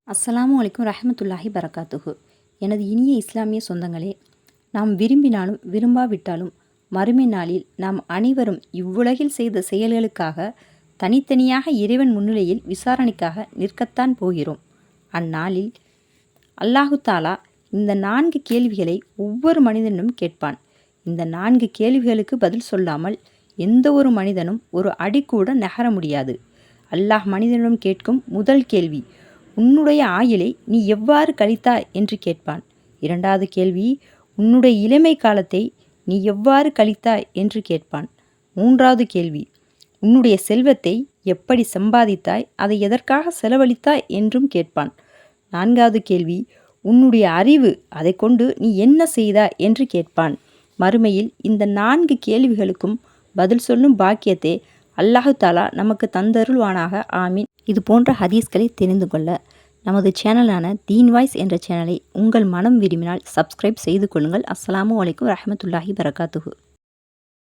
அஸ்ஸலாமு அலைக்கும் ரஹமத்துல்லாஹி பரகாத்துஹு. எனது இனிய இஸ்லாமிய சொந்தங்களே, நாம் விரும்பினாலும் விரும்பாவிட்டாலும் மறுமை நாளில் நாம் அனைவரும் இவ்வுலகில் செய்த செயல்களுக்காக தனித்தனியாக இறைவன் முன்னிலையில் விசாரணைக்காக நிற்கத்தான் போகிறோம். அந்நாளில் அல்லாஹு தாலா இந்த 4 கேள்விகளை ஒவ்வொரு மனிதனும் கேட்பான். இந்த 4 கேள்விகளுக்கு பதில் சொல்லாமல் எந்த ஒரு மனிதனும் ஒரு அடி கூட நகர முடியாது. அல்லாஹ் மனிதனிடம் கேட்கும் முதல் கேள்வி, உன்னுடைய ஆயுளை நீ எவ்வாறு கழித்தாய் என்று கேட்பான். 2வது கேள்வி, உன்னுடைய இளமை காலத்தை நீ எவ்வாறு கழித்தாய் என்று கேட்பான். 3வது கேள்வி, உன்னுடைய செல்வத்தை எப்படி சம்பாதித்தாய், அதை எதற்காக செலவழித்தாய் என்றும் கேட்பான். 4வது கேள்வி, உன்னுடைய அறிவு, அதை கொண்டு நீ என்ன செய்தாய் என்று கேட்பான். மறுமையில் இந்த 4 கேள்விகளுக்கும் பதில் சொல்லும் பாக்கியத்தை அல்லாஹு தாலா நமக்கு தந்தருள்வானாக. ஆமீன். இது போன்ற ஹதீஸ்களை தெரிந்து கொள்ள நமது சேனலான தீன் வாய்ஸ் என்ற சேனலை உங்கள் மனம் விரும்பினால் சப்ஸ்கிரைப் செய்து கொள்ளுங்கள். அஸ்ஸலாமு அலைக்கும் ரஹமத்துல்லாஹி பரகாத்துஹு.